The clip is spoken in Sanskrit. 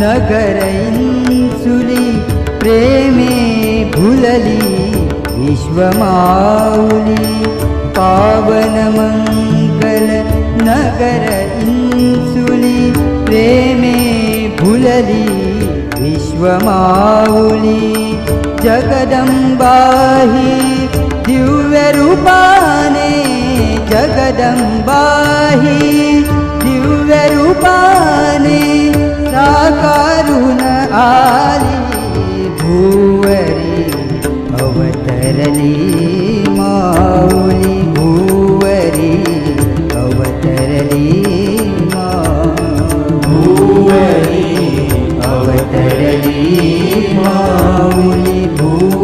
नगर इंसुली प्रेमे भुलली विश्वमाऊली पावन मंगल नगर इंसुली प्रेमे भुलली विश्वमाऊली जगदंबाही दिव्य रूपाने जगदंबाही दिव्य रूपाने साकारून आली भुवरी अवतरली माऊली भुवरी अवतरली भुवरी अवतरली माऊली भुवरी